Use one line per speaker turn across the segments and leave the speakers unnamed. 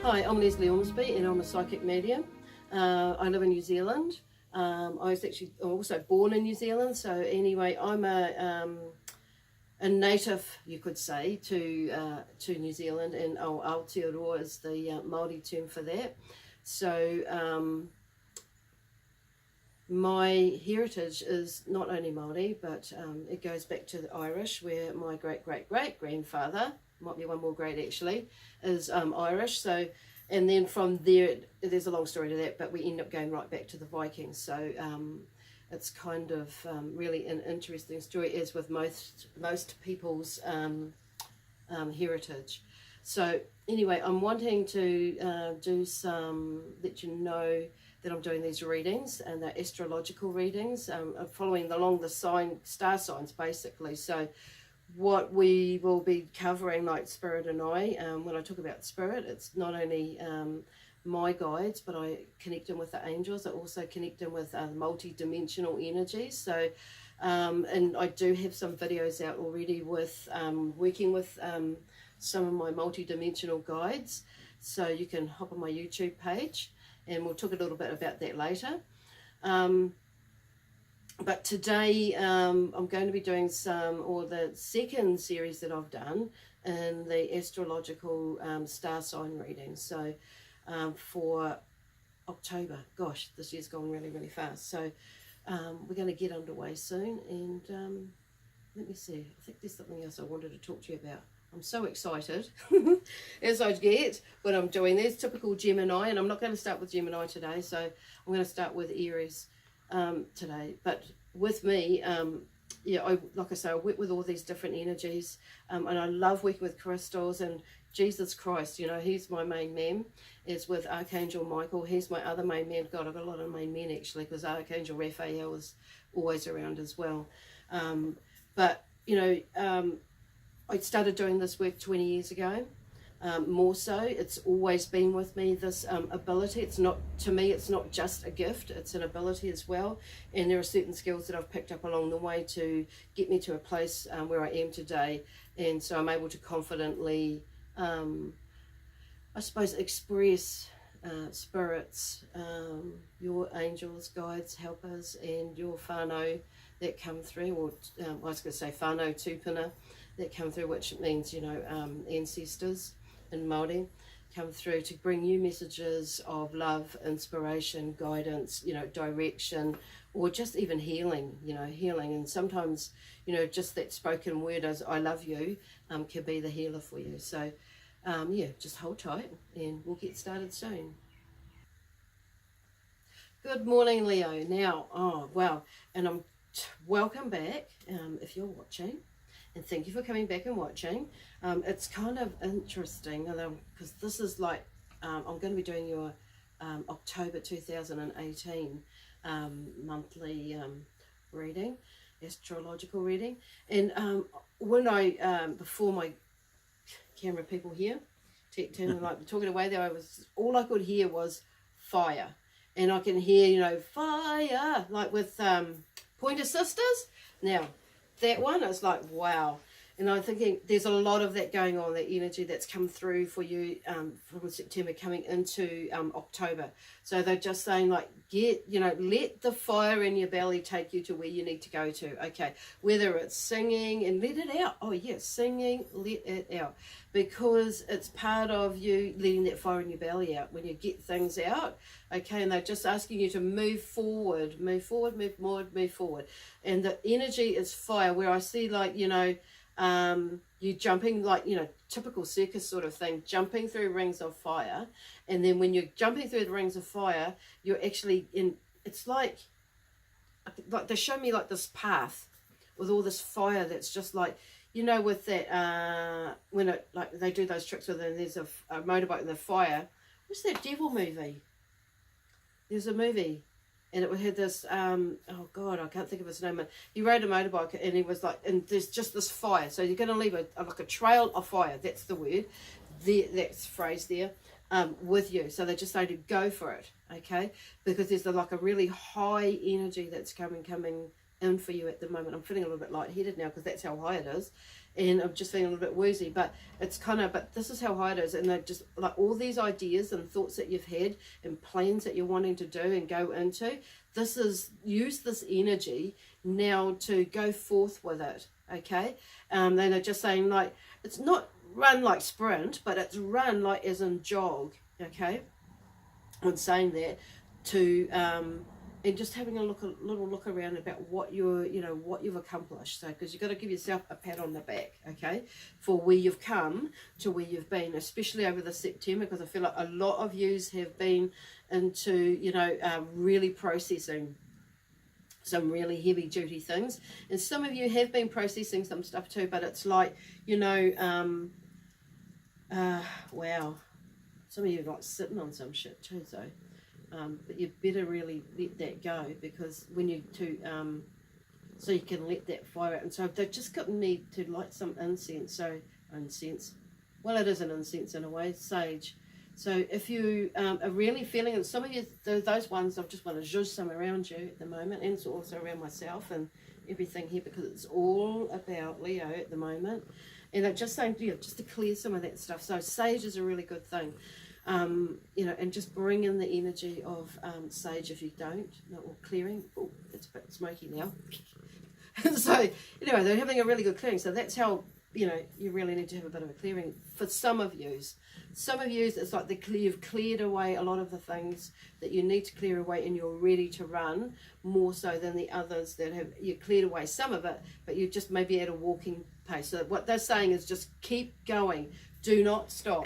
Hi, I'm Lesley Ormsby and I'm a psychic medium. I live in New Zealand. I was actually also born in New Zealand, so anyway, I'm a native, you could say, to New Zealand, and Aotearoa is the Māori term for that. So my heritage is not only Māori, but it goes back to the Irish, where my great-great-great-grandfather, might be one more great actually, is Irish. So, and then from there, there's a long story to that, but we end up going right back to the Vikings. So it's kind of really an interesting story, as with most people's heritage. So anyway, I'm wanting to let you know that I'm doing these readings, and they're astrological readings. I'm following along the star signs basically. So what we will be covering, like Spirit and I, when I talk about Spirit, it's not only my guides, but I connect in with the angels. I also connect in with multi-dimensional energies. So and I do have some videos out already with working with some of my multi-dimensional guides, so you can hop on my YouTube page and we'll talk a little bit about that later. But today I'm going to be doing the second series that I've done in the astrological star sign readings. So for October, gosh, this year's gone really, really fast. So we're going to get underway soon, and let me see, I think there's something else I wanted to talk to you about. I'm so excited as I get when I'm doing this. Typical Gemini, and I'm not going to start with Gemini today, so I'm going to start with Aries today. But with me, yeah, like I say, I work with all these different energies, and I love working with crystals. And Jesus Christ, you know, he's my main man, is with Archangel Michael. He's my other main man. God, I've got a lot of main men actually, because Archangel Raphael is always around as well. But you know, I started doing this work 20 years ago. More so, it's always been with me, this ability. It's not, to me, it's not just a gift, it's an ability as well. And there are certain skills that I've picked up along the way to get me to a place where I am today. And so I'm able to confidently, I suppose, express spirits, your angels, guides, helpers, and your whānau that come through, or I was going to say whānau tūpuna that come through, which means, you know, ancestors in Māori, come through to bring you messages of love, inspiration, guidance, you know, direction, or just even healing, you know, healing. And sometimes, you know, just that spoken word as I love you can be the healer for you. So yeah, just hold tight and we'll get started soon. Good morning, Leo. Now, oh wow, and welcome back if you're watching. And thank you for coming back and watching. It's kind of interesting because this is like, I'm going to be doing your October 2018 monthly reading, astrological reading. And when I, before my camera people here, like talking away there, all I could hear was fire. And I can hear, you know, fire, like with Pointer Sisters. Now, that one is like, wow. And I'm thinking there's a lot of that going on, that energy that's come through for you from September coming into October. So they're just saying, like, let the fire in your belly take you to where you need to go to. Okay, whether it's singing, and let it out. Oh yes, singing, let it out. Because it's part of you letting that fire in your belly out when you get things out. Okay, and they're just asking you to move forward, move forward, move forward, move forward. And the energy is fire, where I see, like, you know, you jumping, like, you know, typical circus sort of thing, jumping through rings of fire. And then when you're jumping through the rings of fire, you're actually in, it's like they show me like this path with all this fire that's just like, you know, with that when it, like they do those tricks with it, and there's a motorbike in the fire. What's that devil movie? There's a movie, and it had this oh god, I can't think of his name. He rode a motorbike, and he was like, and there's just this fire, so you're going to leave like a trail of fire, that's the word there, that's phrase there, with you. So they just say to go for it, okay, because there's like a really high energy that's coming in for you at the moment. I'm feeling a little bit lightheaded now because that's how high it is. and I'm just feeling a little bit woozy, but it's kind of, but this is how high it is. And they're just like all these ideas and thoughts that you've had and plans that you're wanting to do and go into, this is, use this energy now to go forth with it, okay? Then they're just saying, like, it's not run like sprint, but it's run like as in jog, okay? I'm saying that to, and just having a little look around about what you're, you know, what you've accomplished. So, because you've got to give yourself a pat on the back, okay, for where you've come to where you've been, especially over the September, because I feel like a lot of yous have been into, you know, really processing some really heavy duty things, and some of you have been processing some stuff too, but it's like, you know, wow, some of you are like sitting on some shit too, so but you better really let that go, because when you so you can let that fire out. And so they've just got need to light some incense. So incense, well, it is an incense in a way, sage. So if you are really feeling, and some of you, those ones, I just want to zhuzh some around you at the moment, and it's also around myself and everything here, because it's all about Leo at the moment. And I'm just saying, just to clear some of that stuff. So sage is a really good thing. You know, and just bring in the energy of sage if you don't, or clearing. Oh, it's a bit smoky now. So anyway, they're having a really good clearing. So that's how, you know, you really need to have a bit of a clearing for some of yous. Some of yous, it's like you've cleared away a lot of the things that you need to clear away, and you're ready to run, more so than the others that have, you cleared away some of it, but you're just maybe at a walking pace. So what they're saying is just keep going, do not stop.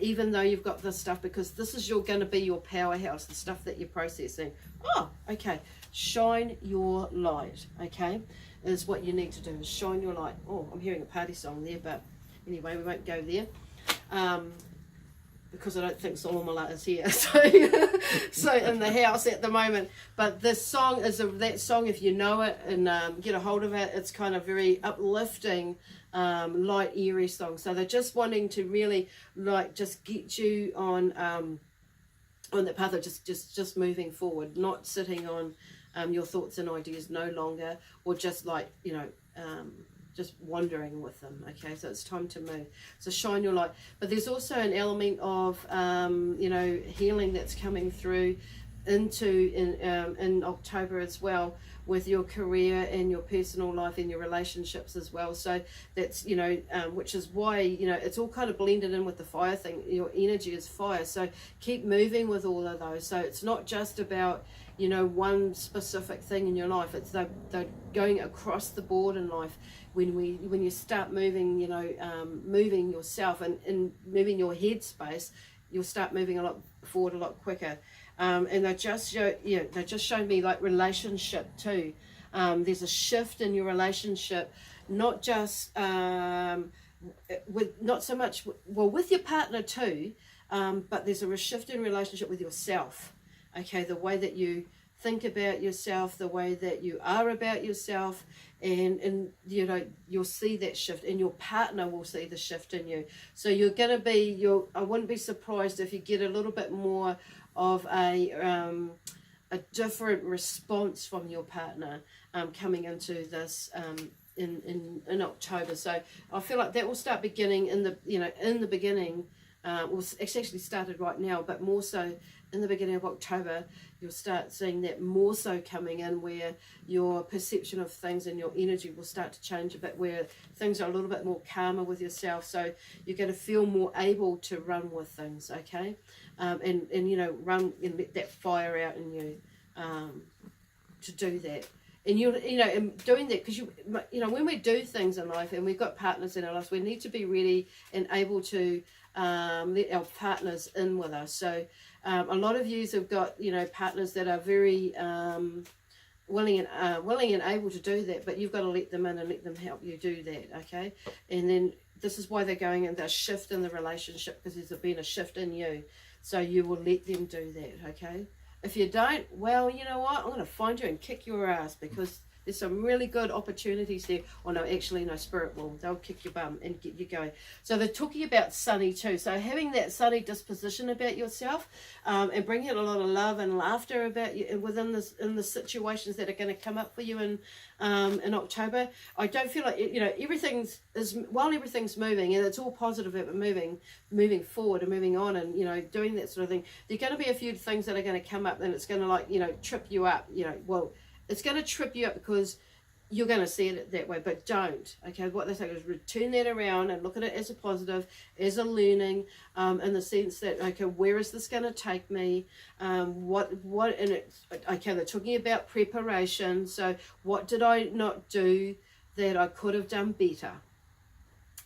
Even though you've got this stuff, because this is going to be your powerhouse, the stuff that you're processing. Oh, okay. Shine your light, okay, is what you need to do, is shine your light. Oh, I'm hearing a party song there, but anyway, we won't go there. Because I don't think Solomala is here, so in the house at the moment. But this song is that song, if you know it and get a hold of it, it's kind of very uplifting, light, eerie song. So they're just wanting to really, like, just get you on that path of just moving forward, not sitting on your thoughts and ideas no longer, or just like, you know, just wandering with them. Okay, so it's time to move. So shine your light. But there's also an element of you know, healing that's coming through into in October as well, with your career and your personal life and your relationships as well. So that's, you know, which is why, you know, it's all kind of blended in with the fire thing. Your energy is fire, so keep moving with all of those. So it's not just about, you know, one specific thing in your life. It's they're going across the board in life. When you start moving, you know, moving yourself and moving your head space, you'll start moving a lot forward a lot quicker. And they just showed me like relationship too. There's a shift in your relationship, not just with, not so much, well, with your partner too, but there's a shift in relationship with yourself. Okay, the way that you think about yourself, the way that you are about yourself, and you know, you'll see that shift, and your partner will see the shift in you. So you're going to be, I wouldn't be surprised if you get a little bit more of a different response from your partner coming into this in October. So I feel like that will start beginning in the beginning. It's actually started right now, but more so in the beginning of October, you'll start seeing that more so coming in, where your perception of things and your energy will start to change a bit, where things are a little bit more calmer with yourself. So you're going to feel more able to run with things, okay? And you know, run and let that fire out in you to do that. And you know, and doing that, because you know, when we do things in life and we've got partners in our lives, we need to be ready and able to let our partners in with us. So a lot of you have got, you know, partners that are very willing and able to do that, but you've got to let them in and let them help you do that, okay? And then this is why they're going in, the shift in the relationship, because there's been a shift in you. So you will let them do that, okay? If you don't, well, you know what? I'm going to find you and kick your ass, because There's some really good opportunities there. Oh no, actually no, spirit will. They'll kick your bum and get you going. So they're talking about sunny too. So having that sunny disposition about yourself, and bringing a lot of love and laughter about you within this, in the situations that are going to come up for you in October. I don't feel like, you know, while everything's moving and it's all positive about moving forward and moving on and, you know, doing that sort of thing, there are going to be a few things that are going to come up and it's going to, like, you know, trip you up, you know. Well, it's going to trip you up because you're going to see it that way, but don't. Okay, what they say is turn that around and look at it as a positive, as a learning, in the sense that, okay, where is this going to take me? What and it, okay, they're talking about preparation. So what did I not do that I could have done better?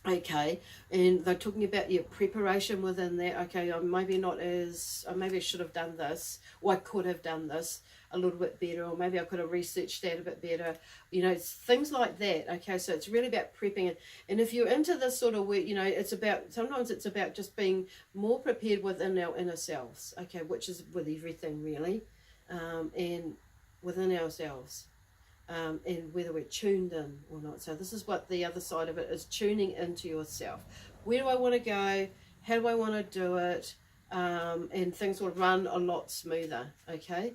Okay, and they're talking about your preparation within that. Okay, maybe not as, maybe I should have done this, or I could have done this a little bit better, or maybe I could have researched that a bit better, you know, it's things like that. Okay, so it's really about prepping it. And if you're into this sort of work, you know, it's about, sometimes it's about just being more prepared within our inner selves, okay, which is with everything really, and within ourselves. And whether we're tuned in or not. So this is what the other side of it is, tuning into yourself. Where do I want to go? How do I want to do it? And things will run a lot smoother, okay?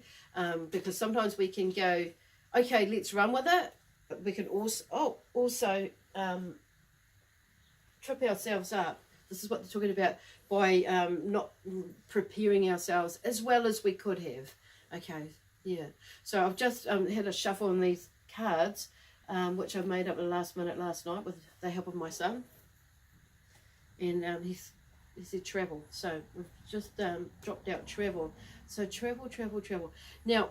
Because sometimes we can go, okay, let's run with it, but we can also trip ourselves up. This is what they're talking about by not preparing ourselves as well as we could have, okay? Yeah, so I've just had a shuffle on these cards, which I made up at the last minute last night with the help of my son. And he said travel. So we've just dropped out travel. So travel. Now,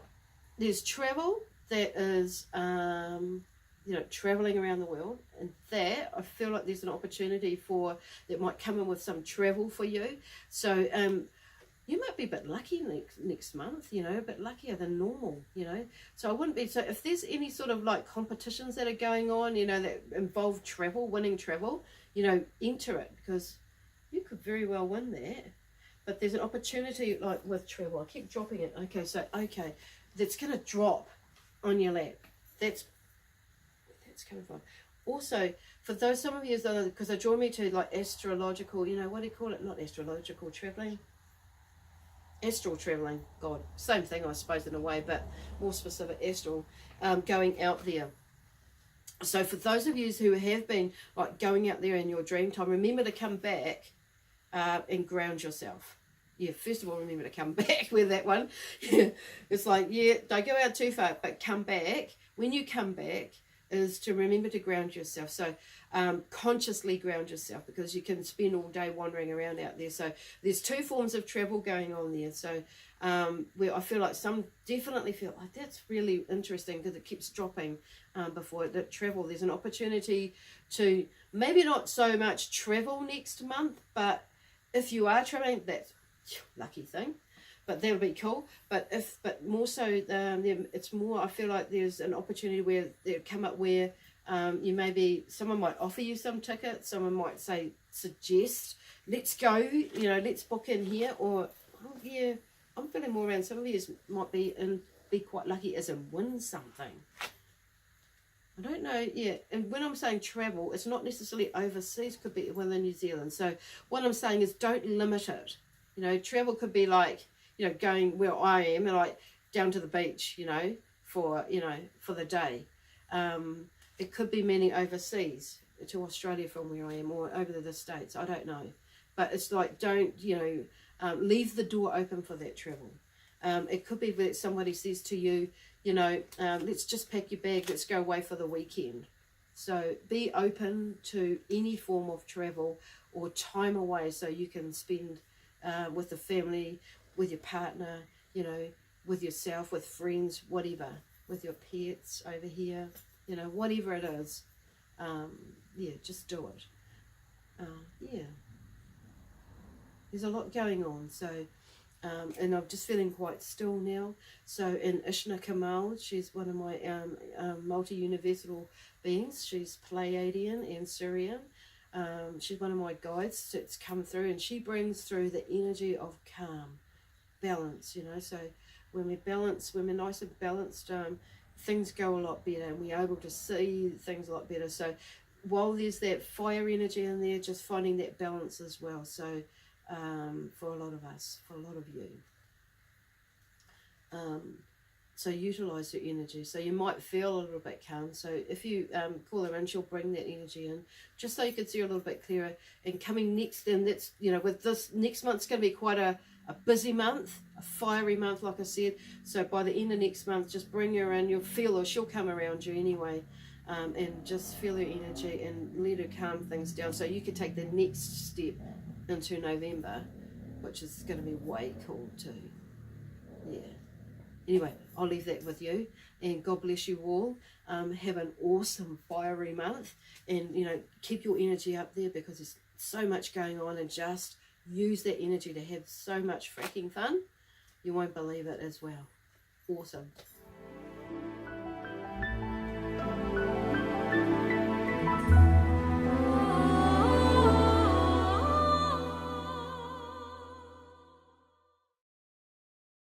there's travel that is, you know, traveling around the world. And there, I feel like there's an opportunity that might come in with some travel for you. So, you might be a bit lucky next month, you know, a bit luckier than normal, you know. So I wouldn't be, so if there's any sort of like competitions that are going on, you know, that involve travel, winning travel, you know, enter it, because you could very well win that. But there's an opportunity like with travel. I keep dropping it. Okay, so, okay, that's going to drop on your lap. That's coming from. Also, for those, some of you, because they draw me to like astrological, you know, what do you call it? Not astrological, traveling. Astral traveling, God, same thing I suppose in a way, but more specific, astral, going out there. So for those of you who have been like going out there in your dream time, remember to come back and ground yourself. Yeah, first of all, remember to come back with that one. It's like, yeah, don't go out too far, but come back. When you come back is to remember to ground yourself. So consciously ground yourself, because you can spend all day wandering around out there. So there's two forms of travel going on there. So where I feel like some definitely feel like that's really interesting, because it keeps dropping before the travel. There's an opportunity to maybe not so much travel next month, but if you are traveling, that's lucky thing. But that would be cool. But more so, it's more, I feel like there's an opportunity where they come up where you maybe, someone might offer you some tickets, someone might suggest, let's go, you know, let's book in here, or, oh yeah, I'm feeling more around, some of you might be quite lucky as in win something. I don't know, yeah, and when I'm saying travel, it's not necessarily overseas, could be within New Zealand. So what I'm saying is don't limit it. You know, travel could be like, you know, going where I am, like down to the beach, you know, for the day. It could be meaning overseas, to Australia from where I am, or over to the States, I don't know. But it's like, don't, you know, leave the door open for that travel. It could be that somebody says to you, you know, let's just pack your bag, let's go away for the weekend. So be open to any form of travel or time away, so you can spend with the family, with your partner, you know, with yourself, with friends, whatever, with your pets over here, you know, whatever it is. Yeah, just do it. Yeah. There's a lot going on, so, and I'm just feeling quite still now. So in Ishna Kamal, she's one of my multi-universal beings. She's Pleaidian and Sirian. She's one of my guides that's come through, and she brings through the energy of calm, balance, you know. So when we're balanced, when we're nice and balanced, things go a lot better, and we're able to see things a lot better. So while there's that fire energy in there, just finding that balance as well. So for a lot of us, for a lot of you. So utilize your energy. So you might feel a little bit calm. So if you call her in, she'll bring that energy in, just so you can see a little bit clearer. And coming next, and that's, you know, with this next month's going to be quite a busy month, a fiery month, like I said. So by the end of next month, just bring her in. You'll feel her. She'll come around you anyway. And just feel her energy and let her calm things down. So you can take the next step into November, which is going to be way cool too. Yeah. Anyway, I'll leave that with you, and God bless you all. Have an awesome fiery month, and you know, keep your energy up there, because there's so much going on, and just use that energy to have so much freaking fun. You won't believe it as well. Awesome.